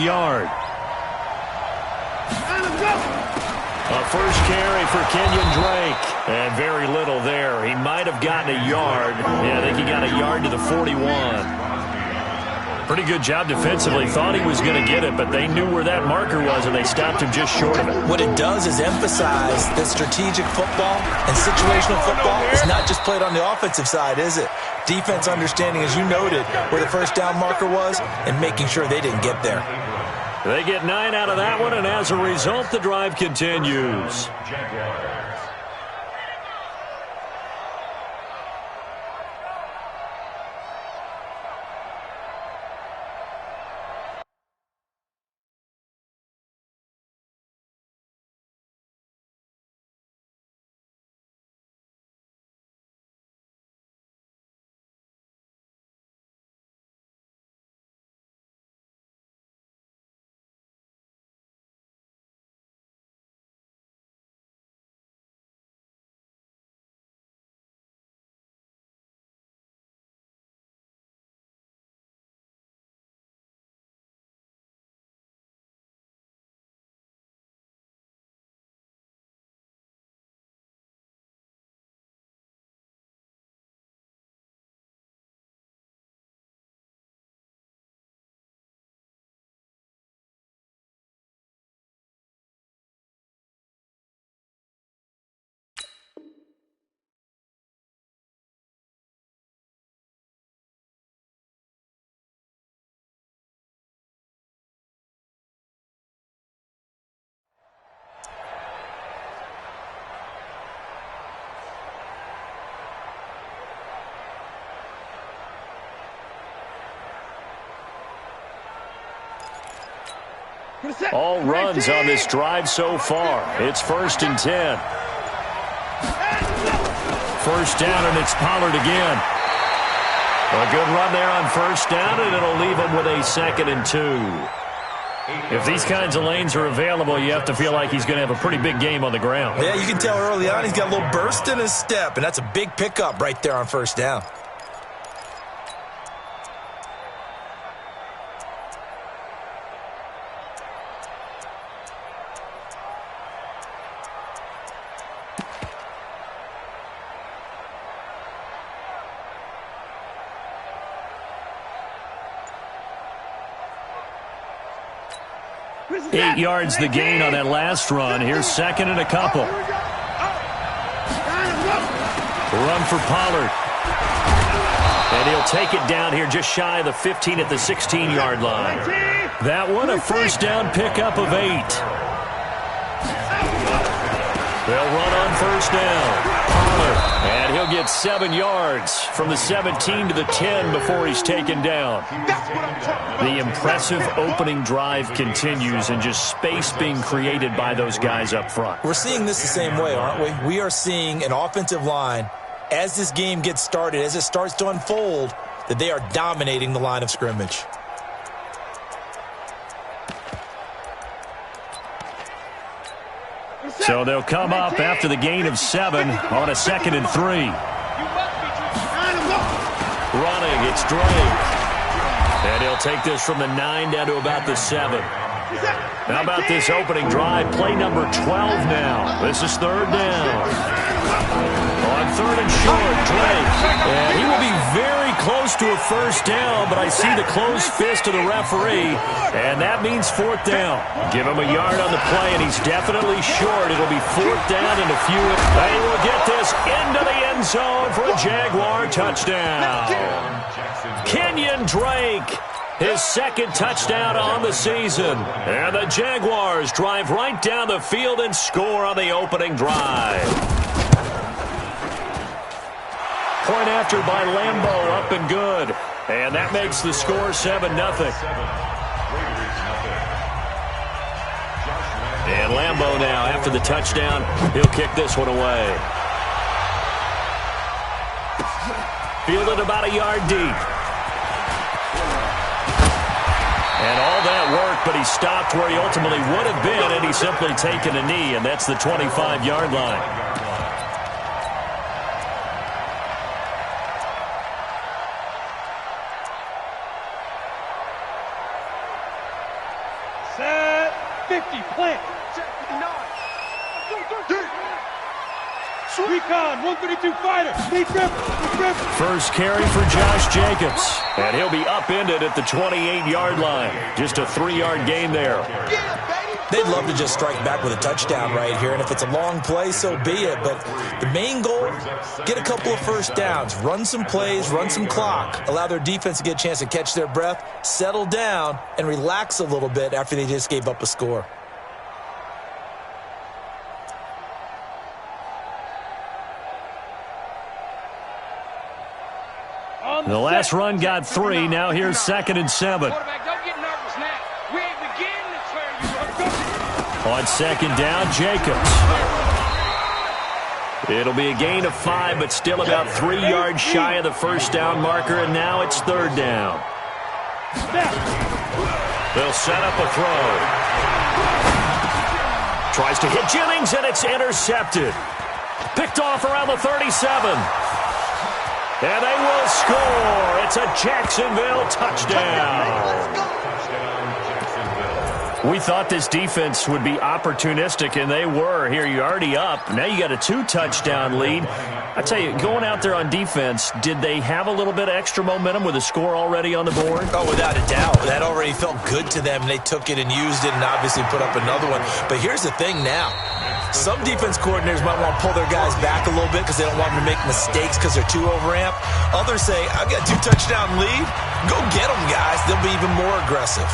yard. A first carry for Kenyon Drake. And very little there. He might have gotten a yard. Yeah, I think he got a yard to the 41. Pretty good job defensively. Thought he was going to get it, but they knew where that marker was, and they stopped him just short of it. What it does is emphasize that strategic football and situational football is not just played on the offensive side, is it? Defense understanding, as you noted, where the first down marker was and making sure they didn't get there. They get 9 out of that one, and as a result, the drive continues. All runs on this drive so far. It's 1st and 10. First down, and it's Pollard again. A good run there on first down, and it'll leave him with a 2nd and 2. If these kinds of lanes are available, you have to feel like he's going to have a pretty big game on the ground. Yeah, you can tell early on he's got a little burst in his step, and that's a big pickup right there on first down. Eight yards the gain on that last run. Here's 2nd and a couple. Run for Pollard. And he'll take it down here just shy of the 15 at the 16-yard line. That one a first down pickup of 8. They'll run on first down. Pollard. And he'll get 7 yards from the 17 to the 10 before he's taken down. The impressive opening drive continues and just space being created by those guys up front. We're seeing this the same way, aren't we? We are seeing an offensive line, as this game gets started, as it starts to unfold, that they are dominating the line of scrimmage. So they'll come up after the gain of 7 on a 2nd and 3. Running, it's Drake. And he'll take this from the 9 down to about the 7. How about this opening drive? Play number 12 now. This is 3rd down. On 3rd and short, Drake. And he will be very close to a first down, but I see the closed fist of the referee, and that means 4th down. Give him a yard on the play, and he's definitely short. It'll be 4th down and a few. They will get this into the end zone for a Jaguar touchdown. Kenyon Drake, his 2nd touchdown on the season. And the Jaguars drive right down the field and score on the opening drive. Point after by Lambeau, up and good. And that makes the score 7-0. And Lambeau now, after the touchdown, he'll kick this one away. Fielded about a yard deep. And all that work, but he stopped where he ultimately would have been, and he's simply taken a knee, and that's the 25-yard line. Set 50, plant. Recon, 132 fighter. Lead grip. First carry for Josh Jacobs. And he'll be upended at the 28-yard line. Just a 3-yard gain there. They'd love to just strike back with a touchdown right here, and if it's a long play, so be it. But the main goal, get a couple of first downs, run some plays, run some clock, allow their defense to get a chance to catch their breath, settle down, and relax a little bit after they just gave up a score. The last run got 3. Now here's 2nd and 7. On 2nd down, Jacobs. It'll be a gain of 5, but still about 3 yards shy of the first down marker, and now it's 3rd down. They'll set up a throw. Tries to hit Jennings, and it's intercepted. Picked off around the 37. And they will score. It's a Jacksonville touchdown. We thought this defense would be opportunistic, and they were. Here, you're already up. Now you got a 2-touchdown lead. I tell you, going out there on defense, did they have a little bit of extra momentum with a score already on the board? Oh, without a doubt. That already felt good to them. They took it and used it and obviously put up another one. But here's the thing now. Some defense coordinators might want to pull their guys back a little bit because they don't want them to make mistakes because they're too overamped. Others say, I've got a 2-touchdown lead. Go get them, guys. They'll be even more aggressive.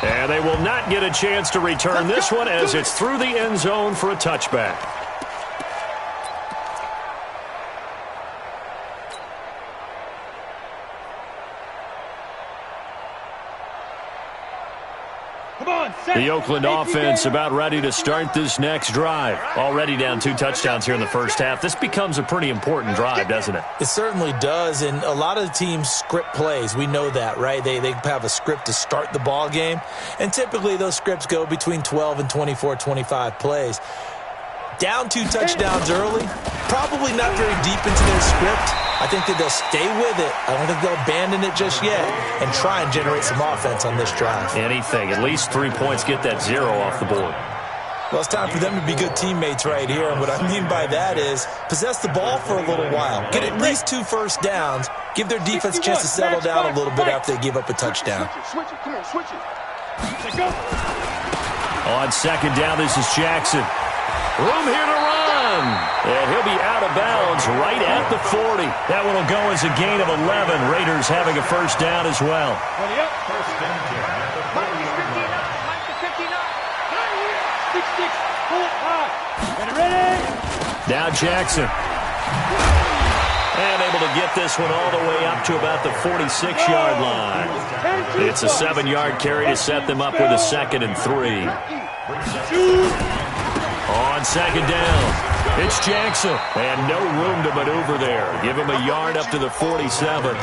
And they will not get a chance to return this one as it's through the end zone for a touchback. The Oakland offense about ready to start this next drive. Already down 2 touchdowns here in the first half. This becomes a pretty important drive, doesn't it? It certainly does, and a lot of the teams script plays. We know that, right? They have a script to start the ball game, and typically those scripts go between 12 and 24, 25 plays. Down 2 touchdowns early, probably not very deep into their script. I think that they'll stay with it. I don't think they'll abandon it just yet and try and generate some offense on this drive. Anything. At least 3 points, get that 0 off the board. Well, it's time for them to be good teammates right here. And what I mean by that is possess the ball for a little while. Get at least 2 first downs. Give their defense a chance to settle down a little bit after they give up a touchdown. On 2nd down, this is Jackson. Room here to run. And he'll be out of bounds right at the 40. That one will go as a gain of 11. Raiders having a first down as well. Now Jackson. And able to get this one all the way up to about the 46-yard line. It's a 7-yard carry to set them up with a 2nd and 3. On 2nd down, it's Jackson. And no room to maneuver there. Give him a yard up to the 47.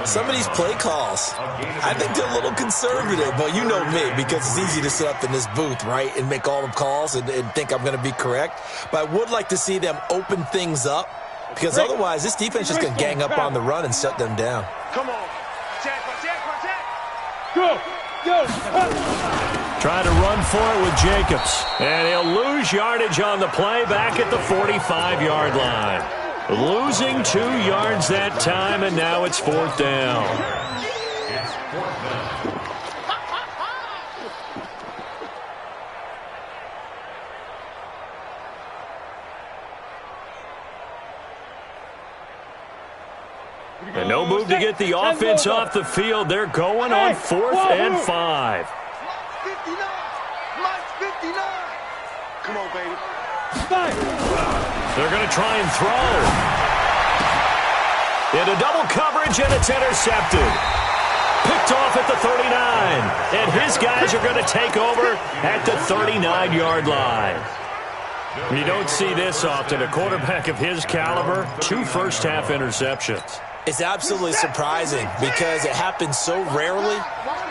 Some of these play calls, I think they're a little conservative. But you know me, because it's easy to sit up in this booth, right, and make all the calls and think I'm going to be correct. But I would like to see them open things up, because otherwise this defense is just going to gang up on the run and shut them down. Come on. Go. Trying to run for it with Jacobs. And he'll lose yardage on the play back at the 45-yard line. Losing 2 yards that time, and now it's 4th down. And no move to get the offense off the field. They're going on 4th and 5. 59. Come on, baby. They're going to try and throw. Into double coverage, and it's intercepted. Picked off at the 39. And his guys are going to take over at the 39-yard line. You don't see this often. A quarterback of his caliber, 2 first-half interceptions. It's absolutely surprising because it happens so rarely.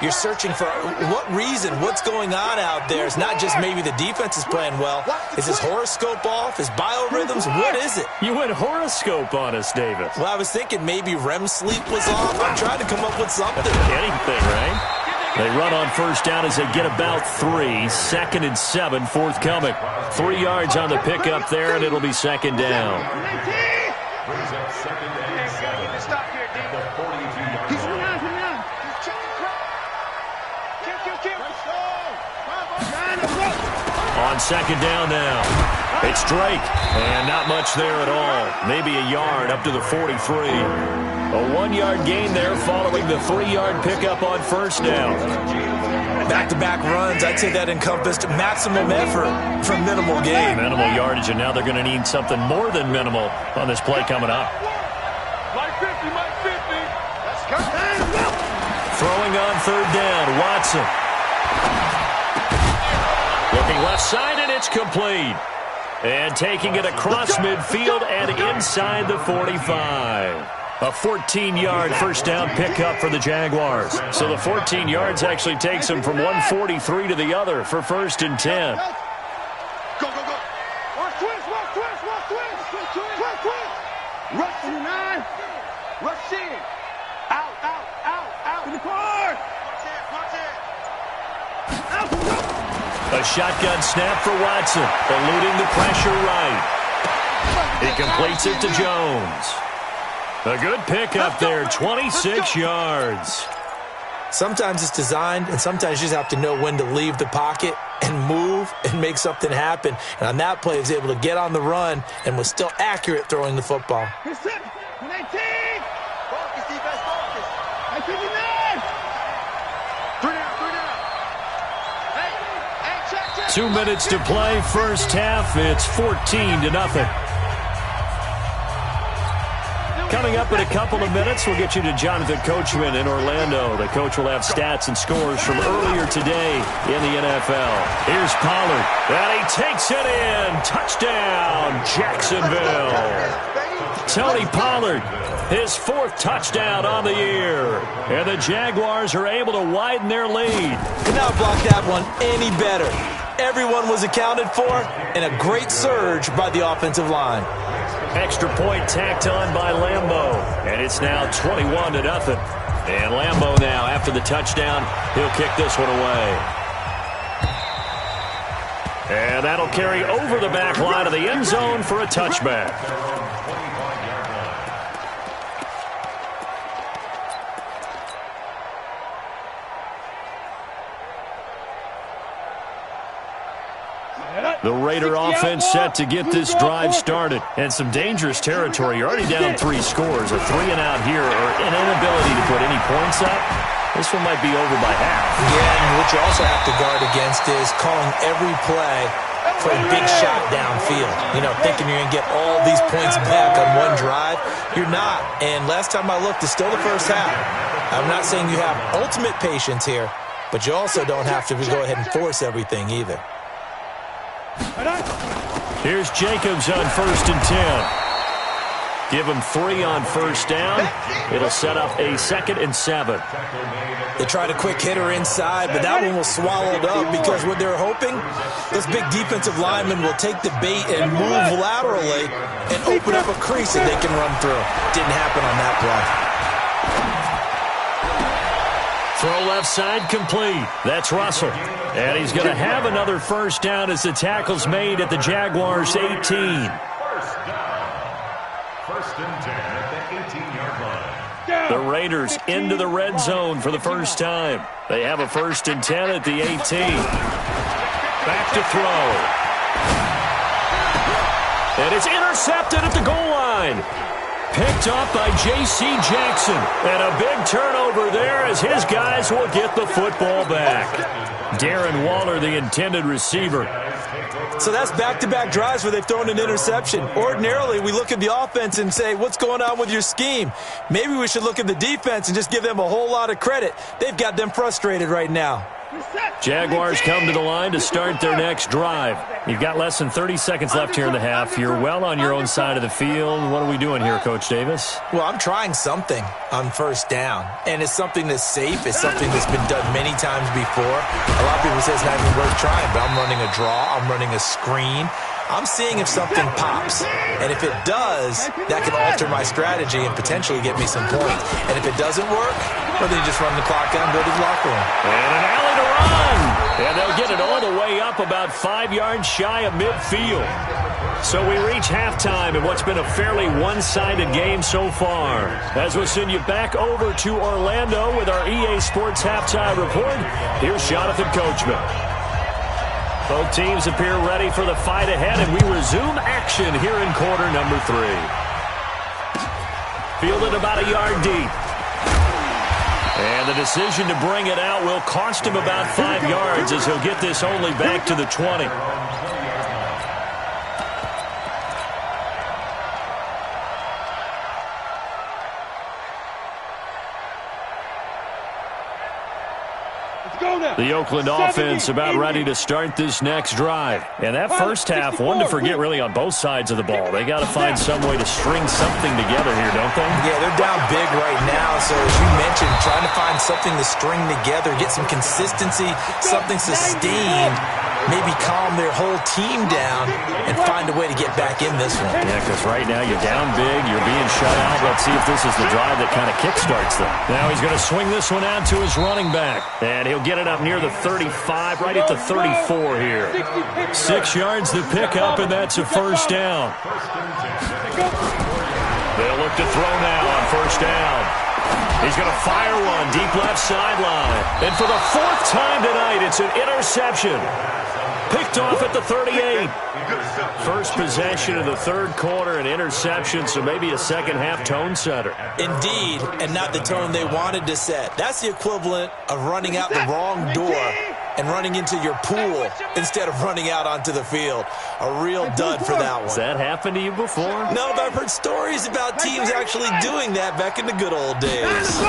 You're searching for what reason, what's going on out there. It's not just maybe the defense is playing well. Is his horoscope off? His biorhythms? What is it? You went horoscope on us, Davis. Well, I was thinking maybe REM sleep was off. I'm trying to come up with something. Anything, right? They run on first down as they get about 3. 2nd and 7 forthcoming. 3 yards on the pickup there, and it'll be 2nd down. Brings up 2nd and 7. Stop here, D. The 42-yard line. On 2nd down now. It's Drake, and not much there at all. Maybe a yard up to the 43. A 1-yard gain there following the 3-yard pickup on first down. Back-to-back runs, I'd say that encompassed maximum effort for minimal gain. Minimal yardage, and now they're going to need something more than minimal on this play coming up. Like 50, like 50. Let's go. Throwing on 3rd down, Watson. Looking left side, and it's complete. And taking it across midfield and inside the 45. A 14-yard first down pickup for the Jaguars. So the 14 yards actually takes them from 143 to the other for 1st and 10. Go, go, go. Watch twist, watch twist, watch twist. Twist, twist. Rush in the 9. Rush in. Out, out, out, out. To the card. Watch it, watch it. Out, go. A shotgun snap for Watson, eluding the pressure right. He completes it to Jones. A good pickup there, 26 yards. Sometimes it's designed, and sometimes you just have to know when to leave the pocket and move and make something happen. And on that play, he was able to get on the run and was still accurate throwing the football. 19. Focus, defense, focus. 59. 3 down, 3 down. Hey, check. 2 minutes to play, first half. It's 14-0. Coming up in a couple of minutes, we'll get you to Jonathan Coachman in Orlando. The coach will have stats and scores from earlier today in the NFL. Here's Pollard, and he takes it in. Touchdown, Jacksonville. Tony Pollard, his 4th touchdown on the year. And the Jaguars are able to widen their lead. Could not block that one any better. Everyone was accounted for, and a great surge by the offensive line. Extra point tacked on by Lambeau, and it's now 21-0. And Lambeau now, after the touchdown, he'll kick this one away. And that'll carry over the back line of the end zone for a touchback. The Raider offense set to get this drive started. And some dangerous territory. You're already down 3 scores. A 3-and-out here or an inability to put any points up. This one might be over by half. Yeah, and what you also have to guard against is calling every play for a big shot downfield. You know, thinking you're going to get all these points back on one drive. You're not. And last time I looked, it's still the first half. I'm not saying you have ultimate patience here, but you also don't have to go ahead and force everything either. Here's Jacobs on 1st and 10. Give him 3 on first down. It'll set up a 2nd and 7. They tried a quick hitter inside, but that one was swallowed up because what they're hoping, those big defensive linemen will take the bait and move laterally and open up a crease that they can run through. Didn't happen on that play. Throw left side complete. That's Russell. And he's going to have another first down as the tackle's made at the Jaguars' 18. First and 10 at the 18-yard line. The Raiders into the red zone for the first time. They have a 1st and 10 at the 18. Back to throw. And it's intercepted at the goal line. Picked up by J.C. Jackson. And a big turnover there as his guys will get the football back. Darren Waller, the intended receiver. So that's back-to-back drives where they've thrown an interception. Ordinarily, we look at the offense and say, what's going on with your scheme? Maybe we should look at the defense and just give them a whole lot of credit. They've got them frustrated right now. Jaguars come to the line to start their next drive. You've got less than 30 seconds left here in the half. You're well on your own side of the field. What are we doing here, Coach Davis? Well, I'm trying something on first down, and it's something that's safe. It's something that's been done many times before. A lot of people say it's not even worth trying, but I'm running a draw. I'm running a screen. I'm seeing if something pops, and if it does, that can alter my strategy and potentially get me some points. And if it doesn't work, or they just run the clock out and go to the locker room. And an alley to run. And they'll get it all the way up about 5 yards shy of midfield. So we reach halftime in what's been a fairly one-sided game so far. As we'll send you back over to Orlando with our EA Sports Halftime Report, here's Jonathan Coachman. Both teams appear ready for the fight ahead, and we resume action here in quarter number 3. Fielded about a yard deep. And the decision to bring it out will cost him about 5 yards as he'll get this only back to the 20. The Oakland offense about ready to start this next drive. And that first half, one to forget really on both sides of the ball. They got to find some way to string something together here, don't they? Yeah, they're down big right now. So as you mentioned, trying to find something to string together, get some consistency, something sustained, maybe calm their whole team down and find a way to get back in this one. Yeah, because right now you're down big, you're being shut out. Let's see if this is the drive that kind of kickstarts them. Now he's going to swing this one out to his running back. And he'll get it up near the 35, right at the 34 here. 6 yards to pick up, and that's a first down. They'll look to throw now on first down. He's going to fire one deep left sideline. And for the 4th time tonight, it's an interception. Picked off at the 38. First possession of the third quarter, an interception, so maybe a second-half tone setter. Indeed, and not the tone they wanted to set. That's the equivalent of running out the wrong door and running into your pool instead of running out onto the field. A real dud for that one. Has that happened to you before? No, but I've heard stories about teams actually doing that back in the good old days.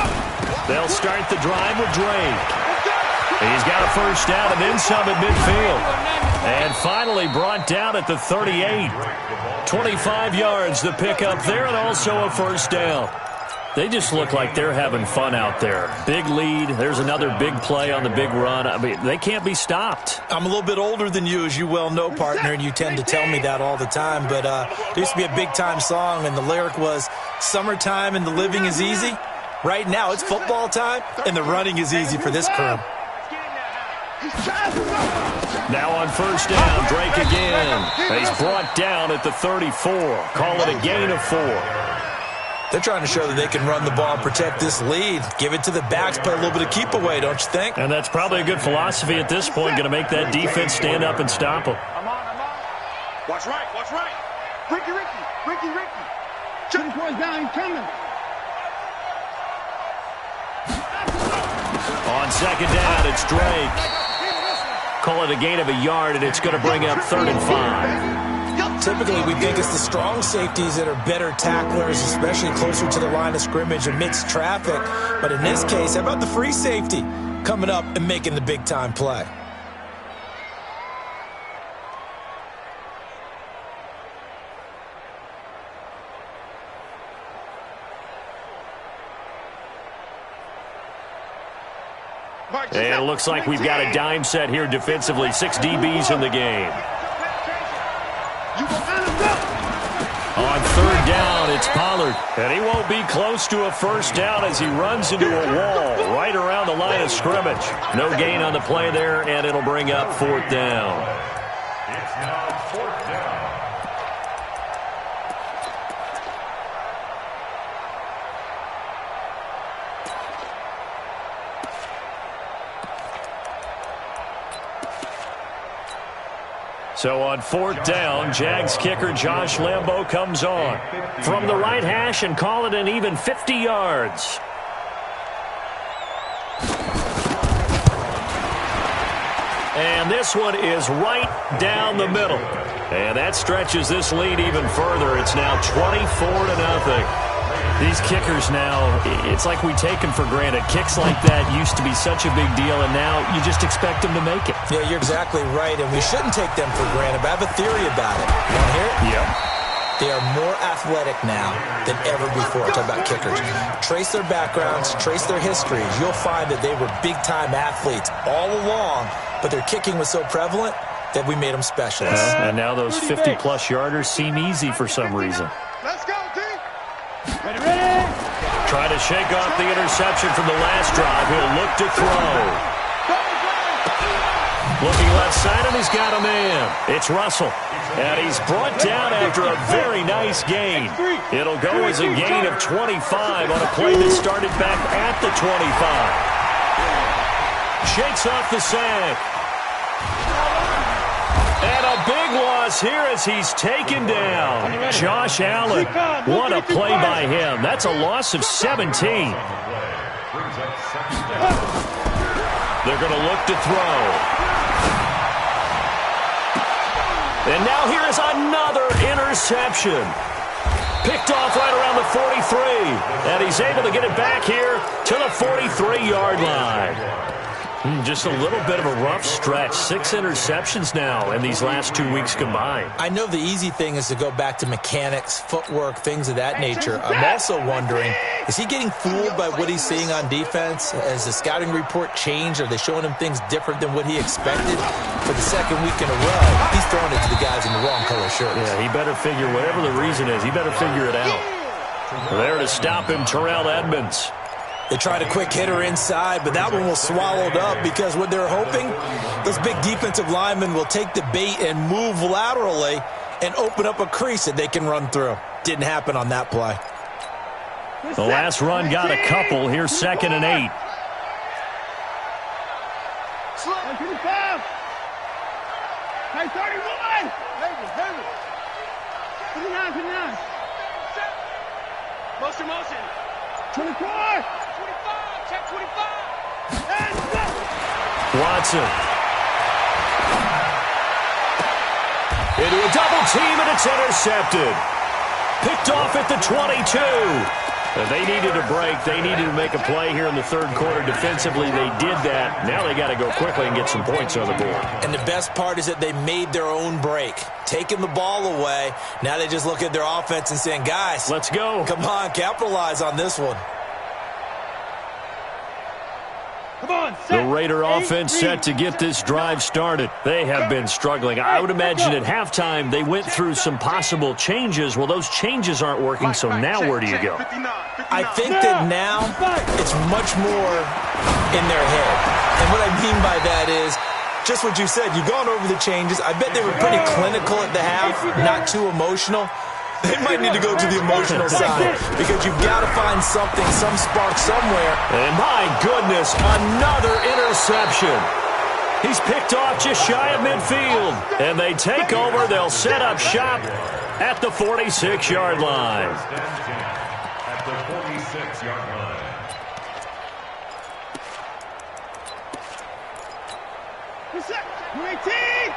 They'll start the drive with Drake. He's got a first down and then some at midfield. And finally brought down at the 38. 25 yards to pick up there and also a first down. They just look like they're having fun out there. Big lead. There's another big play on the big run. I mean, they can't be stopped. I'm a little bit older than you, as you well know, partner, and you tend to tell me that all the time. But there used to be a big-time song, and the lyric was, "Summertime and the living is easy." Right now, it's football time, and the running is easy for this crew. Now on first down, Drake again. He's brought down at the 34. Call it a gain of 4. They're trying to show that they can run the ball and protect this lead. Give it to the backs, play a little bit of keep away, don't you think? And that's probably a good philosophy at this point, going to make that defense stand up and stop them. Watch right, watch right. Ricky. Check the boys down, he's coming. On second down, it's Drake. Call it a gain of a yard, and it's going to bring up 3rd and 5. Typically, we think it's the strong safeties that are better tacklers, especially closer to the line of scrimmage amidst traffic. But in this case, how about the free safety coming up and making the big-time play? And it looks like we've got a dime set here defensively. 6 DBs in the game. On third down, it's Pollard. And he won't be close to a first down as he runs into a wall right around the line of scrimmage. No gain on the play there, and it'll bring up 4th down. It's now 4th down. So on 4th down, Jags kicker Josh Lambo comes on from the right hash and call it an even 50 yards. And this one is right down the middle. And that stretches this lead even further. It's now 24-0. These kickers now, it's like we take them for granted. Kicks like that used to be such a big deal, and now you just expect them to make it. Yeah, you're exactly right, and we shouldn't take them for granted, but I have a theory about it. You want to hear it? Yeah. They are more athletic now than ever before. Talk about kickers. Trace their backgrounds, trace their histories. You'll find that they were big-time athletes all along, but their kicking was so prevalent that we made them specialists. And now those 50-plus yarders seem easy for some reason. Let's go, team. Ready. Try to shake off the interception from the last drive. He'll look to throw. Looking left side, and he's got a man. It's Russell. And he's brought down after a very nice gain. It'll go as a gain of 25 on a play that started back at the 25. Shakes off the sack. And a big loss here as he's taken down. Josh Allen. What a play by him. That's a loss of 17. They're going to look to throw. And now here is another interception. Picked off right around the 43. And he's able to get it back here to the 43-yard line. Just a little bit of a rough stretch. 6 interceptions now in these last 2 weeks combined. I know the easy thing is to go back to mechanics, footwork, things of that nature. I'm also wondering, is he getting fooled by what he's seeing on defense? Has the scouting report changed? Are they showing him things different than what he expected? For the second week in a row, he's throwing it to the guys in the wrong color shirts. Yeah, he better figure, whatever the reason is, he better figure it out. There to stop him, Terrell Edmonds. They tried a quick hitter inside, but that one was swallowed up because what they're hoping, those big defensive linemen will take the bait and move laterally and open up a crease that they can run through. Didn't happen on that play. The last run got a couple. Here's 2nd and 8. Hey, 31! 59. Motion. 24! 25! Check 25! And go! Watson. Into a double team, and it's intercepted. Picked off at the 22. They needed a break. They needed to make a play here in the third quarter. Defensively, they did that. Now they got to go quickly and get some points on the board. And the best part is that they made their own break. Taking the ball away. Now they just look at their offense and saying, guys, let's go. Come on, capitalize on this one. The Raider offense set to get this drive started. They have been struggling. I would imagine at halftime they went through some possible changes. Well, those changes aren't working, so now where do you go? I think that now it's much more in their head. And what I mean by that is just what you said. You've gone over the changes. I bet they were pretty clinical at the half, not too emotional. They might need to go to the emotional side because you've got to find something, some spark somewhere. And my goodness, another interception. He's picked off just shy of midfield. And they take over. They'll set up shop at the 46-yard line. At the 46-yard line. What's up? 18!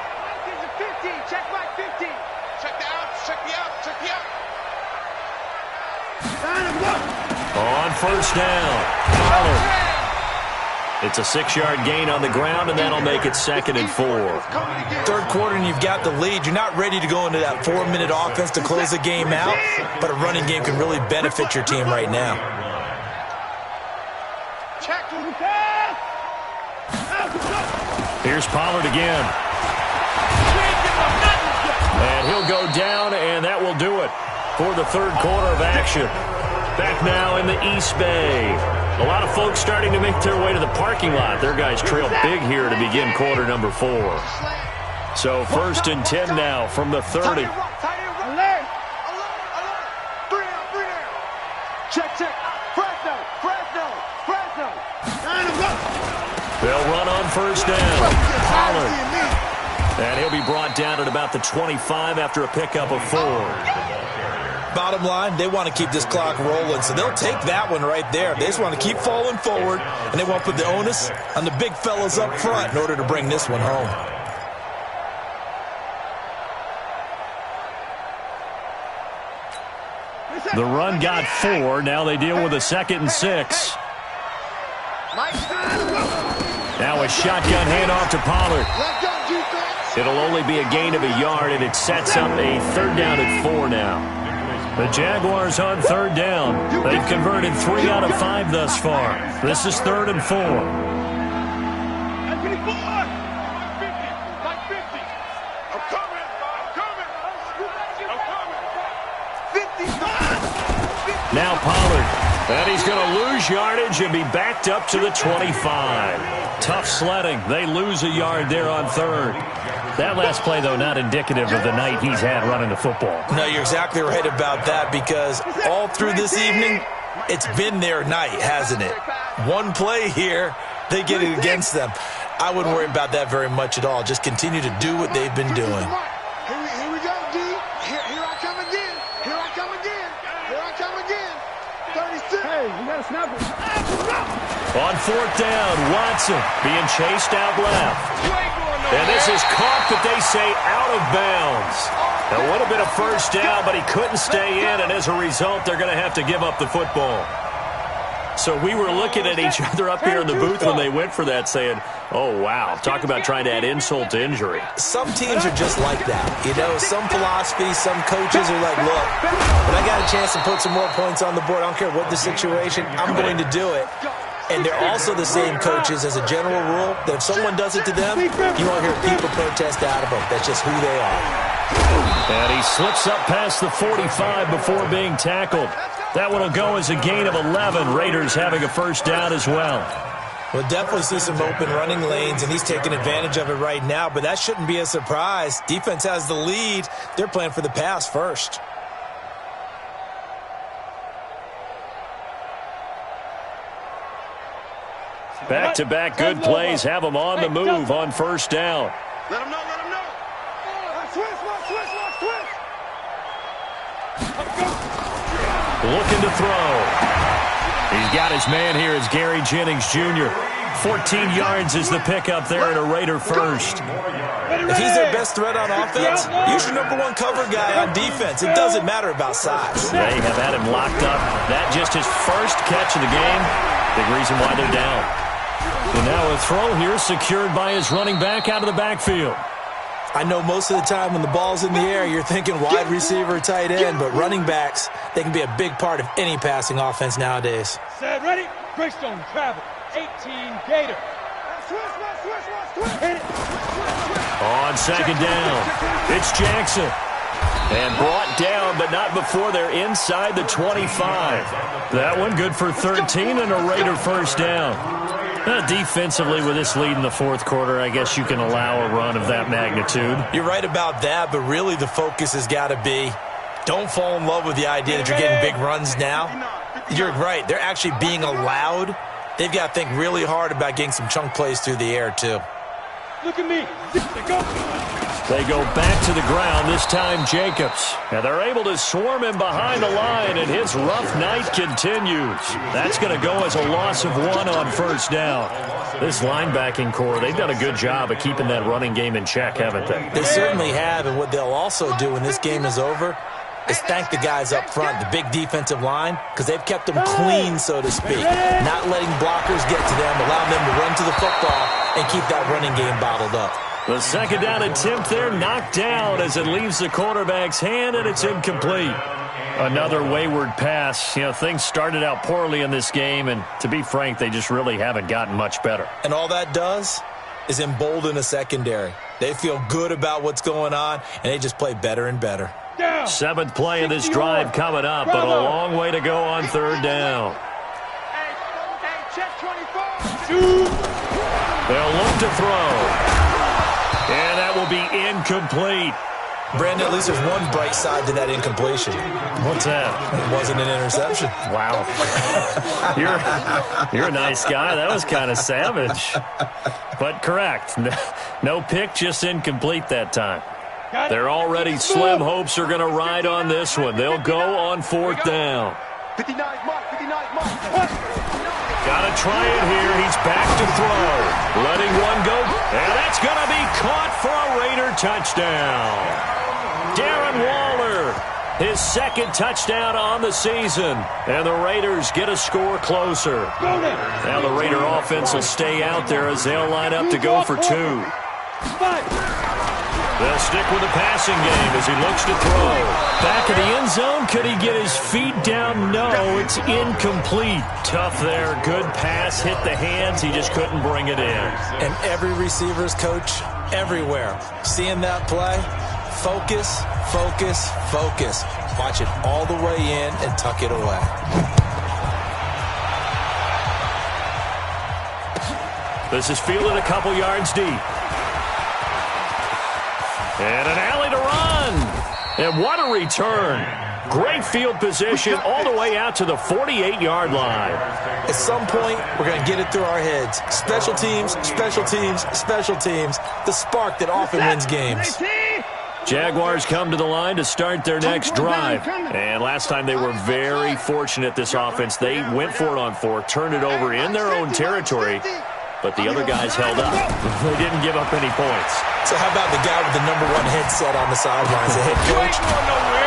50. Check back 50. Check the outs. Check the outs. Check the outs. On first down, Pollard. It's a 6-yard gain on the ground, and that'll make it 2nd and 4. Third quarter, and you've got the lead. You're not ready to go into that 4-minute offense to close the game out, but a running game can really benefit your team right now. Here's Pollard again. And he'll go down, and that will do it for the third quarter of action. Back now in the East Bay. A lot of folks starting to make their way to the parking lot. Their guys trail big here to begin quarter number 4. So 1st and 10 now from the 30. Check. Fresno. They'll run on first down. Pollard. And he'll be brought down at about the 25 after a pickup of 4. Bottom line, they want to keep this clock rolling, so they'll take that one right there. They just want to keep falling forward, and they want to put the onus on the big fellas up front in order to bring this one home. The run got 4. Now they deal with a 2nd and 6. Now a shotgun handoff to Pollard. It'll only be a gain of a yard, and it sets up a 3rd down at 4 now. The Jaguars on 3rd down. They've converted 3 out of 5 thus far. This is 3rd and 4. Now Pollard. And he's going to lose yardage and be backed up to the 25. Tough sledding. They lose a yard there on third. That last play, though, not indicative of the night he's had running the football. No, you're exactly right about that, because all through this evening, it's been their night, hasn't it? One play here, they get it against them. I wouldn't worry about that very much at all. Just continue to do what they've been doing. Here we go, D. Here I come again. Here I come again. Here I come again. 36. Hey, you got to snap it. On fourth down, Watson being chased out left. And this is caught, but they say out of bounds. That would have been a first down, but he couldn't stay in, and as a result, they're going to have to give up the football. So we were looking at each other up here in the booth when they went for that, saying, oh, wow, talk about trying to add insult to injury. Some teams are just like that. You know, some philosophies, some coaches are like, look, when I got a chance to put some more points on the board, I don't care what the situation, I'm going to do it. And they're also the same coaches, as a general rule, that if someone does it to them, you won't hear people protest out of them. That's just who they are. And he slips up past the 45 before being tackled. That one will go as a gain of 11. Raiders having a first down as well. We'll definitely see some open running lanes, and he's taking advantage of it right now, but that shouldn't be a surprise. Defense has the lead. They're playing for the pass first. Back-to-back good plays have them on the move on first down. Let him know, let him know. Twist. Looking to throw. He's got his man here as Gary Jennings Jr. 14 yards is the pickup there, and a Raider first. If he's their best threat on offense, use your #1 cover guy on defense. It doesn't matter about size. They have had him locked up. That just his first catch of the game. Big reason why they're down. And now a throw here secured by his running back out of the backfield. I know most of the time when the ball's in the air, you're thinking wide receiver, tight end, but running backs, they can be a big part of any passing offense nowadays. Set, ready? Greystone, travel. 18, Gator. On second down, it's Jackson. And brought down, but not before they're inside the 25. That one good for 13 and a Raider first down. Defensively, with this lead in the fourth quarter, I guess you can allow a run of that magnitude. You're right about that, but really the focus has got to be, don't fall in love with the idea that you're getting big runs now. You're right. They're actually being allowed. They've got to think really hard about getting some chunk plays through the air, too. Look at me. They go back to the ground, this time Jacobs. And they're able to swarm him behind the line, and his rough night continues. That's going to go as a loss of 1 on first down. This linebacking core, they've done a good job of keeping that running game in check, haven't they? They certainly have, and what they'll also do when this game is over is thank the guys up front, the big defensive line, because they've kept them clean, so to speak. Not letting blockers get to them, allowing them to run to the football and keep that running game bottled up. The second down attempt there knocked down as it leaves the quarterback's hand, and it's incomplete. Another wayward pass. You know, things started out poorly in this game, and to be frank, they just really haven't gotten much better. And all that does is embolden a secondary. They feel good about what's going on, and they just play better and better. Seventh play of this drive coming up, but a long way to go on third down. They'll look to throw. And that will be incomplete. Brandon, at least there's one bright side to that incompletion. What's that? It wasn't an interception. Wow. You're a nice guy. That was kind of savage. But correct. No pick, just incomplete that time. They're already slim hopes are going to ride on this one. They'll go on fourth down. 59 mark. Got to try it here. He's back to throw. Letting one go. And that's going to be caught for a Raider touchdown. Darren Waller, his second touchdown on the season. And the Raiders get a score closer. Now the Raider offense will stay out there as they'll line up to go for 2. They'll stick with the passing game as he looks to throw. Back of the end zone. Could he get his feet down? No, it's incomplete. Tough there. Good pass. Hit the hands. He just couldn't bring it in. And every receiver's coach everywhere. Seeing that play, focus, focus, focus. Watch it all the way in and tuck it away. This is fielded a couple yards deep. And an alley to run. And what a return. Great field position all the way out to the 48-yard line. At some point, we're going to get it through our heads. Special teams, special teams, special teams. The spark that often wins games. Jaguars come to the line to start their next drive. And last time they were very fortunate, this offense. They went for it on 4, turned it over in their own territory, but the other guys held up. They didn't give up any points. So how about the guy with the #1 headset on the sidelines, the head coach?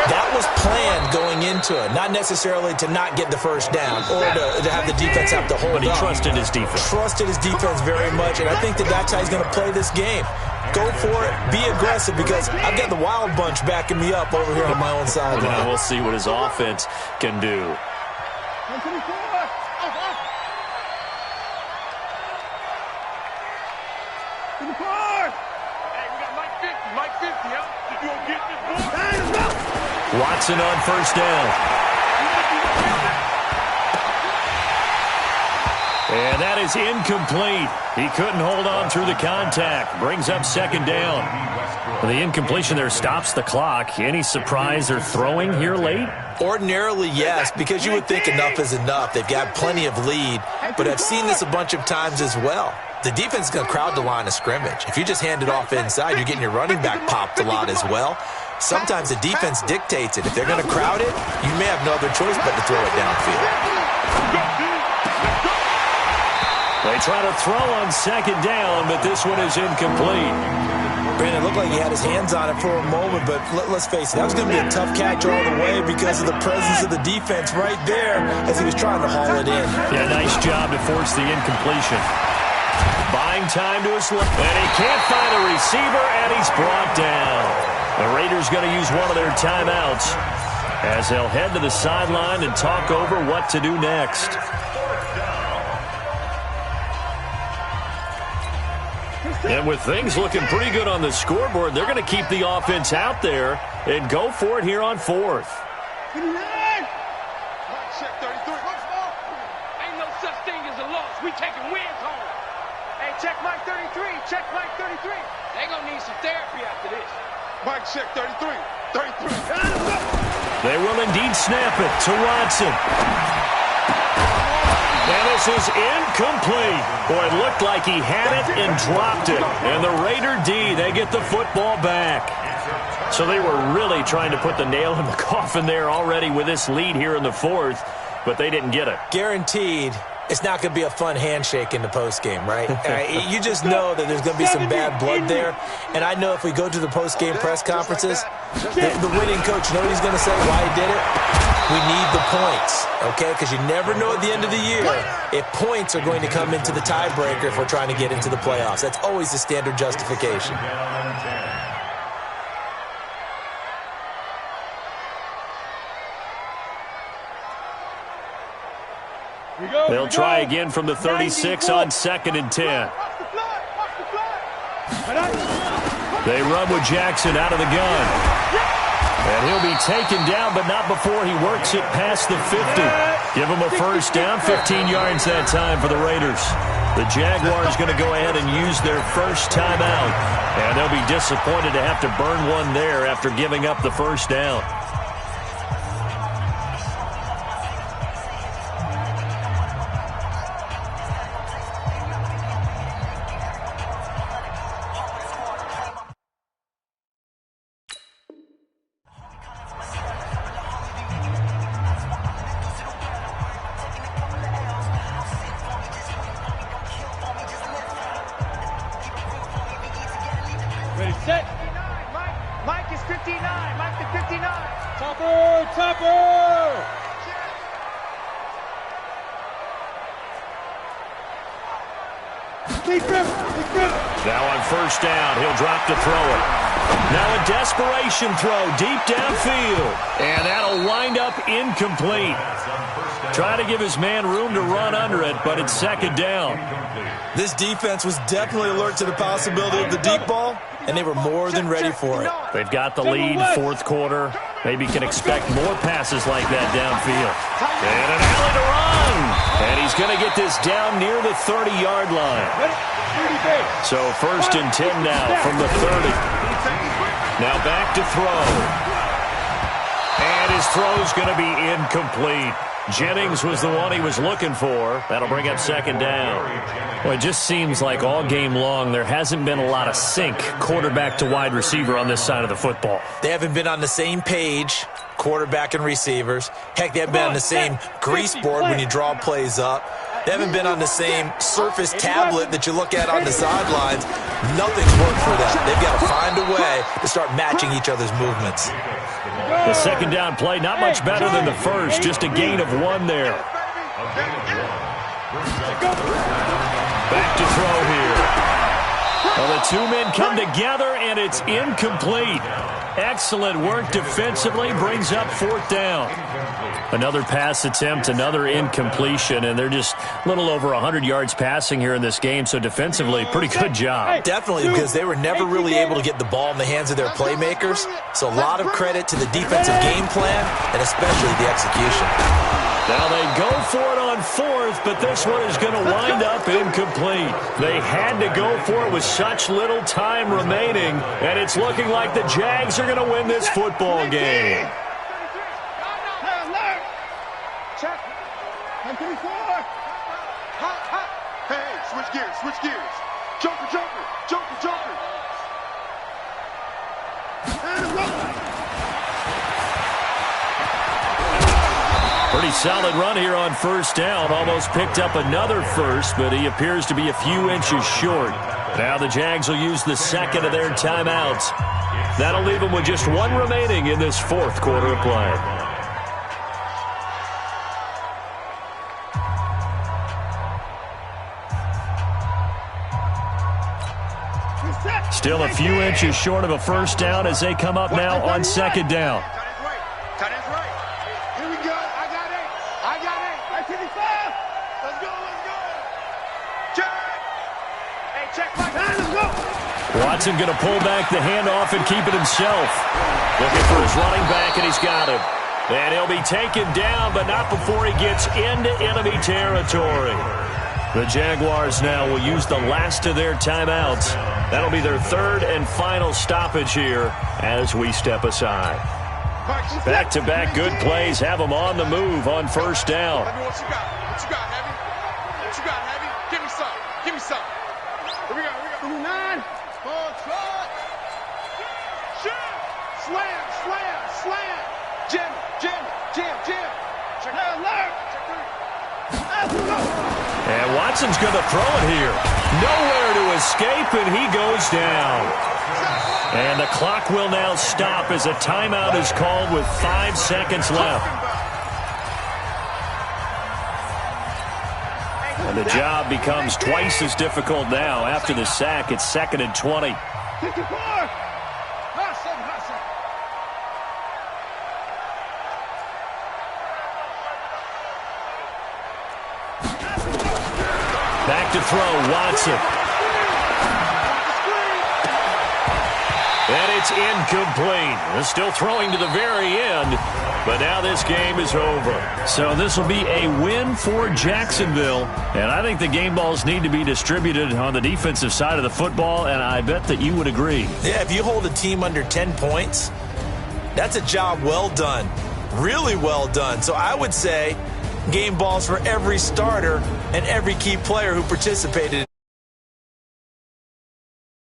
That was planned going into it, not necessarily to not get the first down or to have the defense have to hold up. But he trusted his defense. Trusted his defense very much, and I think that's how he's going to play this game. Go for it. Be aggressive, because I've got the wild bunch backing me up over here on my own sideline. We'll see what his offense can do. Watson on first down. And that is incomplete. He couldn't hold on through the contact. Brings up second down. The incompletion there stops the clock. Any surprise they're throwing here late? Ordinarily, yes, because you would think enough is enough. They've got plenty of lead, but I've seen this a bunch of times as well. The defense is going to crowd the line of scrimmage. If you just hand it off inside, you're getting your running back popped a lot as well. Sometimes the defense dictates it. If they're going to crowd it, you may have no other choice but to throw it downfield. They try to throw on second down, but this one is incomplete. Brandon, it looked like he had his hands on it for a moment, but let's face it, that was going to be a tough catch all the way because of the presence of the defense right there as he was trying to haul it in. Yeah, nice job to force the incompletion. Buying time to his left, and he can't find a receiver, and he's brought down. The Raiders going to use one of their timeouts as they'll head to the sideline and talk over what to do next. And with things looking pretty good on the scoreboard, they're going to keep the offense out there and go for it here on 4th. Ain't no such thing as a loss. We taking wins home. Hey, check Mike 33. Check Mike 33. They going to need some therapy after this. Mike, check 33. 33. They will indeed snap it to Watson. And this is incomplete. Boy, it looked like he had it and dropped it. And the Raider D, they get the football back. So they were really trying to put the nail in the coffin there already with this lead here in the 4th, but they didn't get it. Guaranteed, it's not going to be a fun handshake in the postgame, right? You just know that there's going to be some bad blood there. And I know if we go to the postgame press conferences, the winning coach, you know what he's going to say, why he did it? We need the points, okay? Because you never know at the end of the year if points are going to come into the tiebreaker if we're trying to get into the playoffs. That's always the standard justification. They'll try again from the 36 on 2nd and 10. They run with Jackson out of the gun. And he'll be taken down, but not before he works it past the 50. Give him a first down, 15 yards that time for the Raiders. The Jaguars going to go ahead and use their first timeout. And they'll be disappointed to have to burn one there after giving up the first down. Set. Mike is 59. Mike to 59. Topper. Now on first down, he'll drop to throw it. Now a desperation throw deep downfield. And that'll wind up incomplete. Trying to give his man room to run under it, but it's second down. This defense was definitely alert to the possibility of the deep ball, and they were more than ready for it. They've got the lead, 4th quarter. Maybe can expect more passes like that downfield. And an alley to run. And he's going to get this down near the 30-yard line. So 1st and 10 now from the 30. Now back to throw. And his throw's going to be incomplete. Jennings was the one he was looking for. That'll bring up 2nd down. Well, it just seems like all game long there hasn't been a lot of sync quarterback to wide receiver on this side of the football. They haven't been on the same page, quarterback and receivers. Heck, they haven't been on the same grease board when you draw plays up. They haven't been on the same surface tablet that you look at on the sidelines. Nothing's worked for them. They've got to find a way to start matching each other's movements. The 2nd down play, not much better than the first, just a gain of 1 there. Back to throw here. Well, the 2 men come together, and it's incomplete. Excellent work defensively, brings up 4th down. Another pass attempt, another incompletion, and they're just a little over 100 yards passing here in this game, so defensively, pretty good job. Definitely, because they were never really able to get the ball in the hands of their playmakers, so a lot of credit to the defensive game plan, and especially the execution. Now they go for it on 4th, but this one is going to wind up incomplete. They had to go for it with such little time remaining, and it's looking like the Jags are going to win this football game. Check. 10-3-4. Hey, switch gears, switch gears. Joker, joker, joker, joker. And roll. Pretty solid run here on 1st down. Almost picked up another first, but he appears to be a few inches short. Now the Jags will use the 2nd of their timeouts. That'll leave them with just 1 remaining in this 4th quarter of play. Still a few inches short of a 1st down as they come up now on 2nd down. Tight end's right. Here we go. I got it. I got it. I see the fast. Let's go. Let's go. Check. Hey, check my time. Let's go. Watson going to pull back the handoff and keep it himself. Looking for his running back, and he's got him. And he'll be taken down, but not before he gets into enemy territory. The Jaguars now will use the last of their timeouts. That'll be their 3rd and final stoppage here as we step aside. Back-to-back good plays have them on the move on 1st down. What you got? What you got, Heavy? What you got, Heavy? Give me some. Give me some. Here we go. Here we go. 9. Full trot. Shoot. Slam, slam, slam. Jim, Jim, Jim, Jim. Check alert. Let's go. And Watson's going to throw it here. Nowhere to escape, and he goes down. And the clock will now stop as a timeout is called with 5 seconds left. And the job becomes twice as difficult now. After the sack, it's 2nd and 20. 54. Back to throw, Watson. And it's incomplete. They're still throwing to the very end, but now this game is over. So this will be a win for Jacksonville, and I think the game balls need to be distributed on the defensive side of the football, and I bet that you would agree. Yeah, if you hold a team under 10 points, that's a job well done. Really well done. So I would say game balls for every starter and every key player who participated.